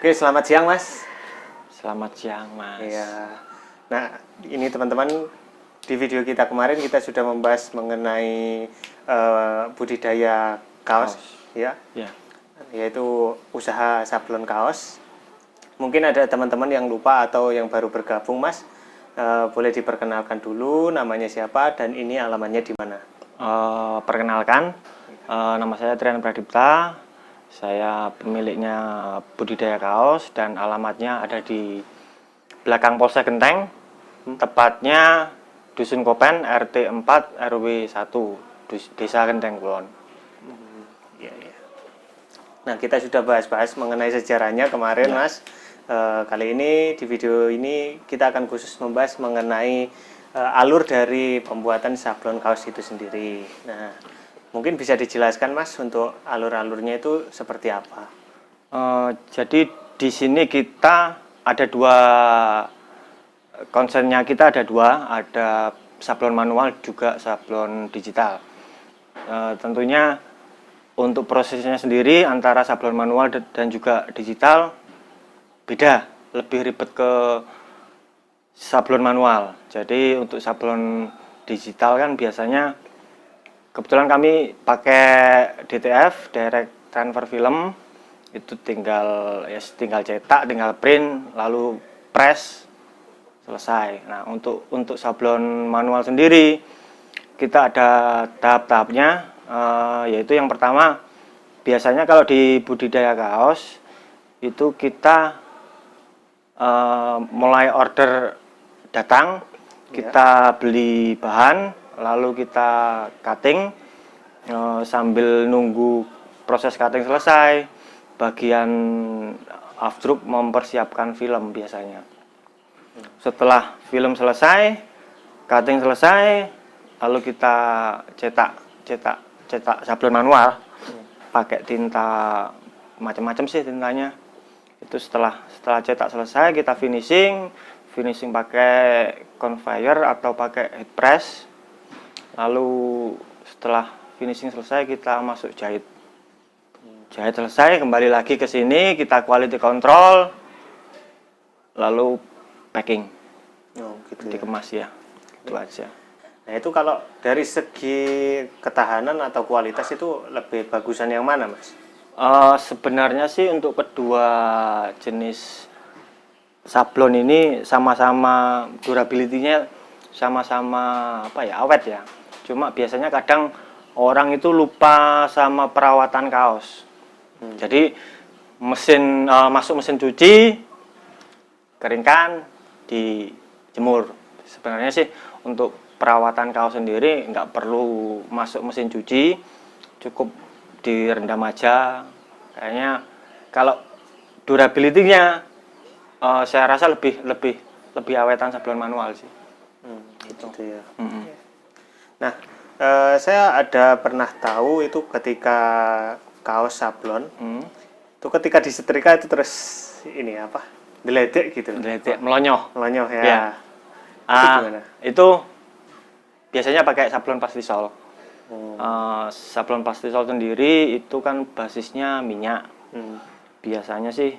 Oke, selamat siang Mas. Selamat siang, Mas. Iya. Nah, ini teman-teman, di video kita kemarin kita sudah membahas mengenai budidaya kaos, ya, Ya. yaitu usaha sablon kaos. Mungkin ada teman-teman yang lupa atau yang baru bergabung, Mas. Boleh diperkenalkan dulu namanya siapa dan ini alamannya di mana? Perkenalkan, nama saya Trian Pradipta. Saya pemiliknya budidaya kaos dan alamatnya ada di belakang Polsek Genteng, tepatnya Dusun Kopen, RT 4 RW 1, Desa Genteng Kulon. Iya, iya. Nah, kita sudah bahas-bahas mengenai sejarahnya kemarin, Mas. Kali ini di video ini kita akan khusus membahas mengenai alur dari pembuatan sablon kaos itu sendiri. Nah, mungkin bisa dijelaskan, Mas, untuk alur-alurnya itu seperti apa? Jadi di sini kita ada dua, konsennya kita ada dua, ada sablon manual juga sablon digital. Tentunya untuk prosesnya sendiri antara sablon manual dan juga digital beda, lebih ribet ke sablon manual. Jadi untuk sablon digital kan biasanya kebetulan kami pakai DTF, Direct Transfer Film, itu tinggal cetak, tinggal print, lalu press, selesai. Nah, untuk sablon manual sendiri kita ada tahap-tahapnya, yaitu yang pertama biasanya kalau di budidaya kaos itu kita mulai order datang, kita beli bahan, lalu kita cutting, sambil nunggu proses cutting selesai, bagian afdruk mempersiapkan film biasanya. Setelah film selesai, cutting selesai, lalu kita cetak sablon manual, pakai tinta macam-macam sih tintanya. Itu setelah cetak selesai kita finishing pakai conveyor atau pakai heat press. Lalu setelah finishing selesai kita masuk jahit selesai, kembali lagi ke sini kita quality control, lalu packing, Gitu dikemas ya. Itu aja. Nah, itu kalau dari segi ketahanan atau kualitas itu lebih bagusan yang mana, Mas? Sebenarnya sih untuk kedua jenis sablon ini sama-sama durability-nya sama-sama awet ya. Cuma biasanya kadang orang itu lupa sama perawatan kaos. Jadi masuk mesin cuci, keringkan, dijemur. Sebenarnya sih untuk perawatan kaos sendiri nggak perlu masuk mesin cuci, cukup direndam aja. Kayaknya kalau durability-nya saya rasa lebih awetan sablon manual sih. Gitu ya. Nah, saya ada pernah tahu itu ketika kaos sablon, itu ketika disetrika itu terus ini geledek gitu. Geledek, melonyoh ya. Ya. Itu gimana? Itu biasanya pakai sablon plastisol. Sablon plastisol sendiri itu kan basisnya minyak. Biasanya sih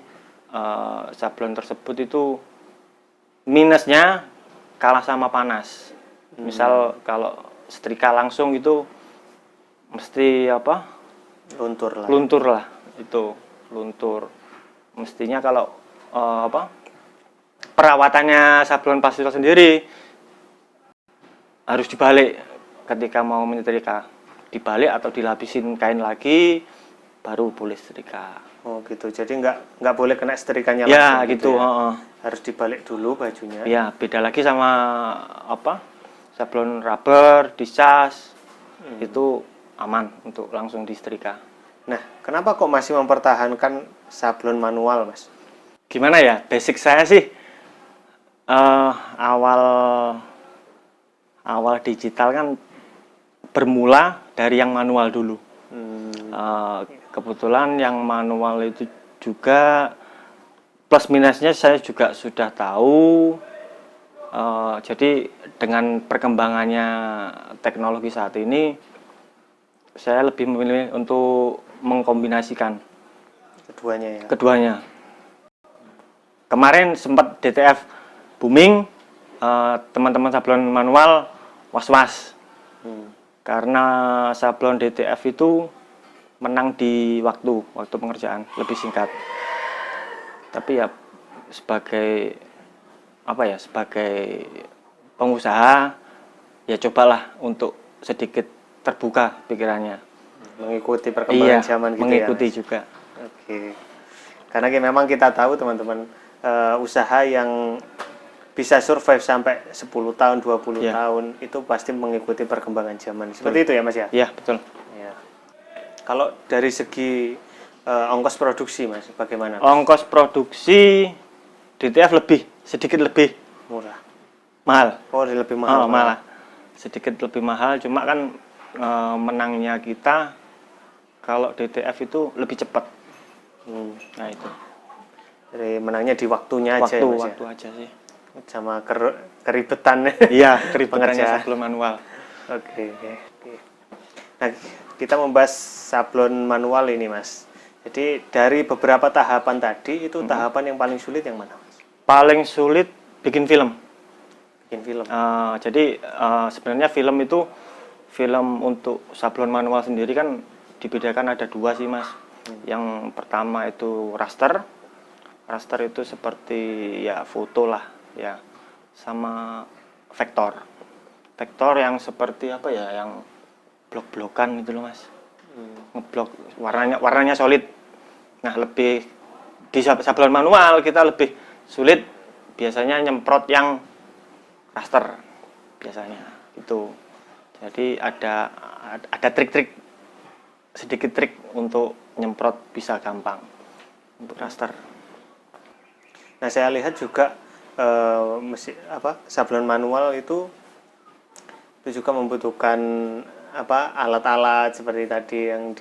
sablon tersebut itu minusnya kalah sama panas. Misal kalau setrika langsung itu mesti luntur lah, itu luntur. Mestinya kalau perawatannya sablon plastisol sendiri harus dibalik ketika mau menyetrika, dibalik atau dilapisin kain lagi baru boleh setrika. Oh gitu, jadi nggak boleh kena setrikanya Ya langsung gitu. ya? Harus dibalik dulu bajunya. Ya, beda lagi sama sablon rubber, discas, itu aman untuk langsung disetrika. Nah, kenapa kok masih mempertahankan sablon manual, Mas? Gimana ya, basic saya sih awal digital kan bermula dari yang manual dulu. Kebetulan yang manual itu juga plus minusnya saya juga sudah tahu. Jadi dengan perkembangannya teknologi saat ini, saya lebih memilih untuk mengkombinasikan Keduanya ya. keduanya. kemarin sempat DTF booming, teman-teman sablon manual was-was karena sablon DTF itu menang di waktu pengerjaan lebih singkat. Tapi ya sebagai sebagai pengusaha ya cobalah untuk sedikit terbuka pikirannya, mengikuti perkembangan zaman gitu mengikuti ya, Mas? juga. Oke. Karena memang kita tahu teman-teman, usaha yang bisa survive sampai 10 tahun, 20 tahun itu pasti mengikuti perkembangan zaman. Seperti itu ya, Mas ya? Iya, betul. Ya. Kalau dari segi ongkos produksi, Mas, bagaimana? Ongkos produksi DTF sedikit lebih Murah. mahal. Oh, lebih mahal. Malah sedikit lebih mahal, cuma kan menangnya kita kalau DTF itu lebih cepat. Nah itu. Jadi menangnya di waktunya aja ya, Mas, waktu aja sih. Sama keribetan. Iya, keribetannya sablon manual. Oke. Nah, kita membahas sablon manual ini, Mas. Jadi dari beberapa tahapan tadi itu tahapan yang paling sulit yang mana, Mas? Paling sulit bikin film. Jadi sebenarnya film untuk sablon manual sendiri kan dibedakan ada 2 sih, Mas. Yang pertama itu raster. Raster itu seperti ya foto lah ya, sama vektor. Vektor yang seperti yang blok-blokan gitu loh, Mas. Ngeblok, warnanya solid. Nah, lebih di sablon manual kita lebih sulit biasanya nyemprot yang raster biasanya itu. Jadi ada trik-trik, sedikit trik untuk nyemprot bisa gampang untuk raster. Nah, saya lihat juga sablon manual itu juga membutuhkan alat-alat seperti tadi yang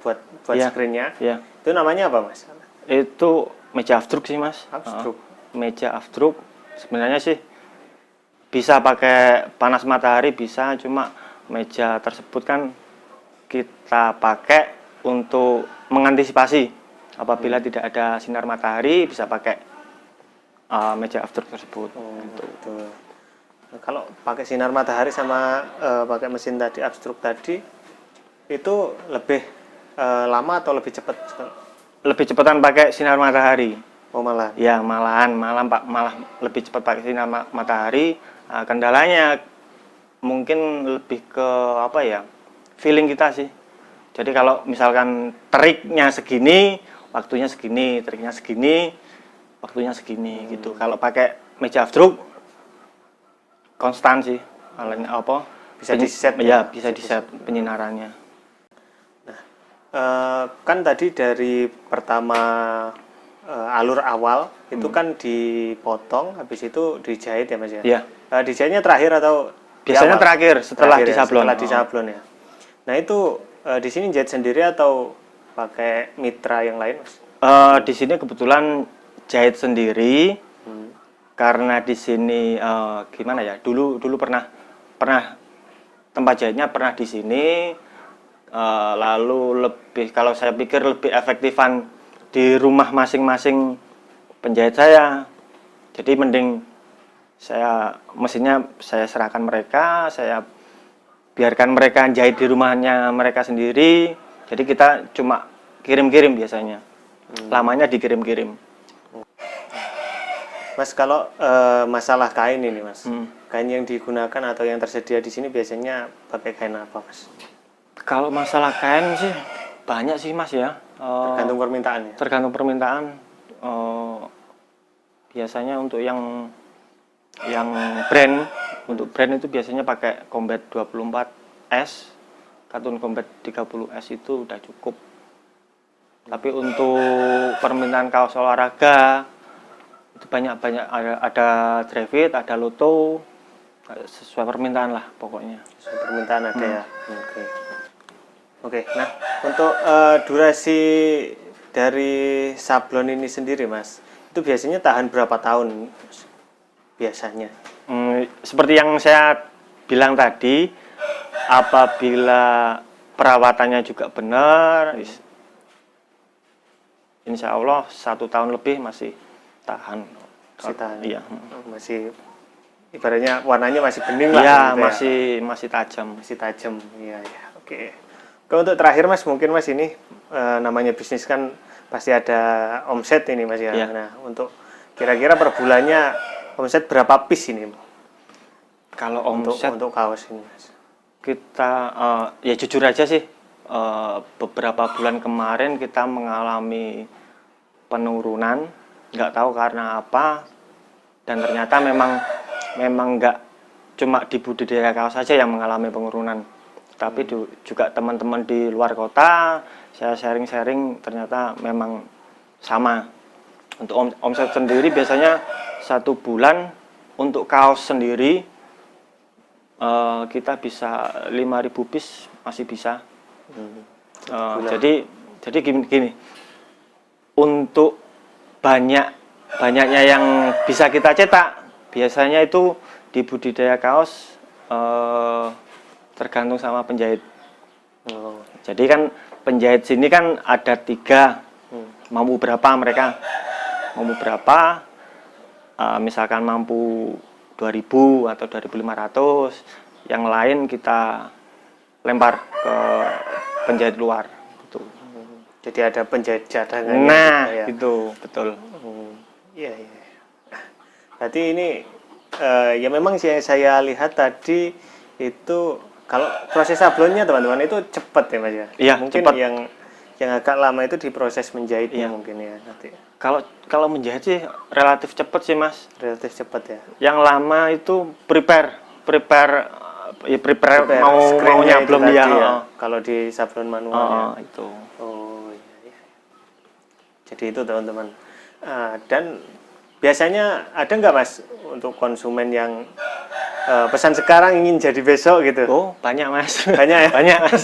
buat screen-nya. Iya. Itu namanya apa, Mas? Itu meja afdruk sih, Mas. Afdruk. Meja afdruk sebenarnya sih bisa pakai panas matahari bisa, cuma meja tersebut kan kita pakai untuk mengantisipasi apabila tidak ada sinar matahari, bisa pakai meja afdruk tersebut. Gitu. Nah, kalau pakai sinar matahari sama pakai mesin tadi afdruk tadi itu lebih lama atau lebih cepat? Lebih cepatan pakai sinar matahari. Oh, malah. Ya, malah lebih cepat pakai sinar matahari. Kendalanya mungkin lebih ke feeling kita sih. Jadi kalau misalkan triknya segini, waktunya segini, triknya segini, waktunya segini gitu. Kalau pakai meja afdruk konstan sih. Bisa di-set ya, bisa di-set penyinarannya. Nah, kan tadi dari pertama alur awal itu kan dipotong, habis itu dijahit ya, Mas ya? Iya. Dijahitnya terakhir atau biasanya terakhir setelah disablon. Setelah disablon ya. Nah, itu di sini jahit sendiri atau pakai mitra yang lain, Mas? Di sini kebetulan jahit sendiri. Karena di sini gimana ya? Dulu pernah tempat jahitnya pernah di sini. Lalu kalau saya pikir lebih efektifan di rumah masing-masing penjahit saya. Jadi mending mesinnya saya serahkan mereka, saya biarkan mereka jahit di rumahnya mereka sendiri. Jadi kita cuma kirim-kirim biasanya. Lamanya dikirim-kirim. Mas, kalau masalah kain ini, Mas, kain yang digunakan atau yang tersedia di sini biasanya pakai kain apa, Mas? Kalau masalah kain sih banyak sih, Mas ya. Tergantung permintaan ya? Tergantung permintaan. Biasanya untuk yang brand itu biasanya pakai Combat 24S, Katun Combat 30S itu udah cukup. Tapi untuk permintaan kaos olahraga itu banyak ada Trevit, ada Lotto, sesuai permintaan lah pokoknya. Sesuai permintaan ada ya. Oke. Nah, untuk durasi dari sablon ini sendiri, Mas, itu biasanya tahan berapa tahun biasanya? Seperti yang saya bilang tadi, apabila perawatannya juga benar, insya Allah 1 tahun lebih masih tahan. Masih tahan. Iya. Masih ibaratnya warnanya masih bening lah. Iya, gitu ya. masih tajam. Masih tajam. Iya, iya. Oke. Untuk terakhir Mas, mungkin Mas ini namanya bisnis kan pasti ada omset ini Mas ya. Iya. Nah, untuk kira-kira per bulannya omset berapa piece ini? Kalau Untuk omset kaos ini Mas. kita ya jujur aja sih, beberapa bulan kemarin kita mengalami penurunan, nggak tahu karena apa, dan ternyata memang nggak cuma di budidaya kaos saja yang mengalami penurunan, tapi juga teman-teman di luar kota saya sharing-sharing ternyata memang sama. Untuk omset sendiri biasanya 1 bulan untuk kaos sendiri kita bisa 5.000 piece masih bisa. Jadi gini, untuk banyaknya yang bisa kita cetak biasanya itu di budidaya kaos tergantung sama penjahit. Jadi kan penjahit sini kan ada 3, mampu berapa mereka, misalkan mampu 2.000 atau 2.500, yang lain kita lempar ke penjahit luar gitu. Jadi ada penjahit cadangannya. Nah, gitu ya. itu betul. Iya, iya. Berarti ini ya memang saya lihat tadi itu kalau proses sablonnya teman-teman itu cepat ya Mas ya. Iya, mungkin cepat. yang agak lama itu di proses menjahitnya Iya. mungkin ya nanti. Kalau menjahit sih relatif cepat sih Mas. Relatif cepat ya. Yang lama itu prepare mau Screen-nya itu nyablon tadi dia. ya. Kalau di sablon manual ya. Itu. Oh iya, iya. Jadi itu teman-teman. Dan biasanya ada nggak Mas untuk konsumen yang pesan sekarang ingin jadi besok gitu? Oh, banyak Mas. Banyak ya? Banyak Mas.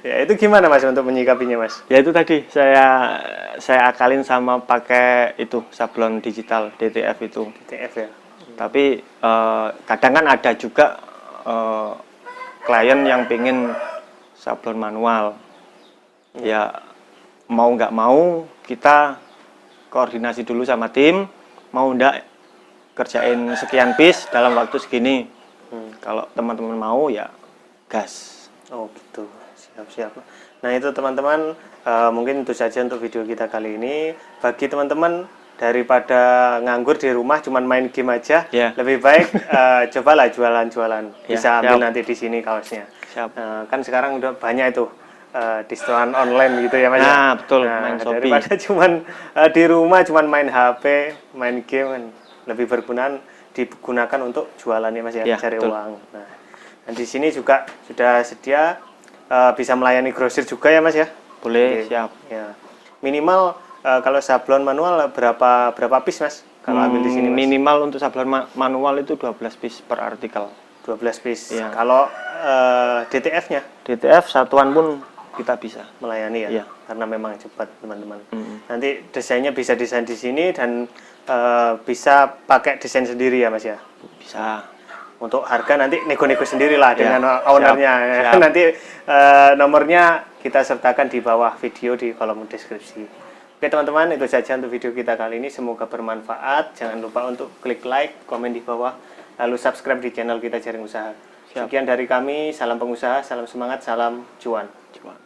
Ya itu gimana Mas untuk menyikapinya Mas? Ya itu tadi saya akalin sama pakai itu sablon digital DTF itu. DTF ya. Tapi kadang kan ada juga klien yang pengen sablon manual. Ya mau nggak mau kita koordinasi dulu sama tim, mau ndak kerjain sekian piece dalam waktu segini. Kalau teman-teman mau ya gas. Oh gitu, siap-siap. Nah itu teman-teman, mungkin itu saja untuk video kita kali ini. Bagi teman-teman daripada nganggur di rumah cuman main game aja, Ya. lebih baik cobalah jualan-jualan. Ya, Bisa ambil siap. nanti di sini kaosnya. Siap. Kan sekarang udah banyak itu diskon online gitu ya Mas. ya? Nah, betul, main Shopee. Daripada cuman di rumah cuman main HP, main game, kan lebih berguna digunakan untuk jualannya Mas ya, Ya, cari betul. uang. Nah, dan di sini juga sudah sedia bisa melayani grosir juga ya Mas ya. Boleh, Oke. siap. Ya. Minimal kalau sablon manual berapa piece Mas? Kalau ambil di sini Mas? Minimal untuk sablon manual itu 12 piece per artikel. 12 piece. Iya. Kalau DTF-nya DTF satuan pun kita bisa. melayani ya, Iya. karena memang cepat teman-teman. Nanti desainnya bisa desain di sini dan bisa pakai desain sendiri ya Mas ya. Bisa. Untuk harga nanti nego-nego sendiri lah Ya, dengan ownernya. siap. Nanti nomornya kita sertakan di bawah video di kolom deskripsi. Oke teman-teman, itu saja untuk video kita kali ini. Semoga bermanfaat. Jangan lupa untuk klik like, komen di bawah, lalu subscribe di channel kita Jaring Usaha. Siap. Sekian dari kami, salam pengusaha, salam semangat, salam cuan. Coba.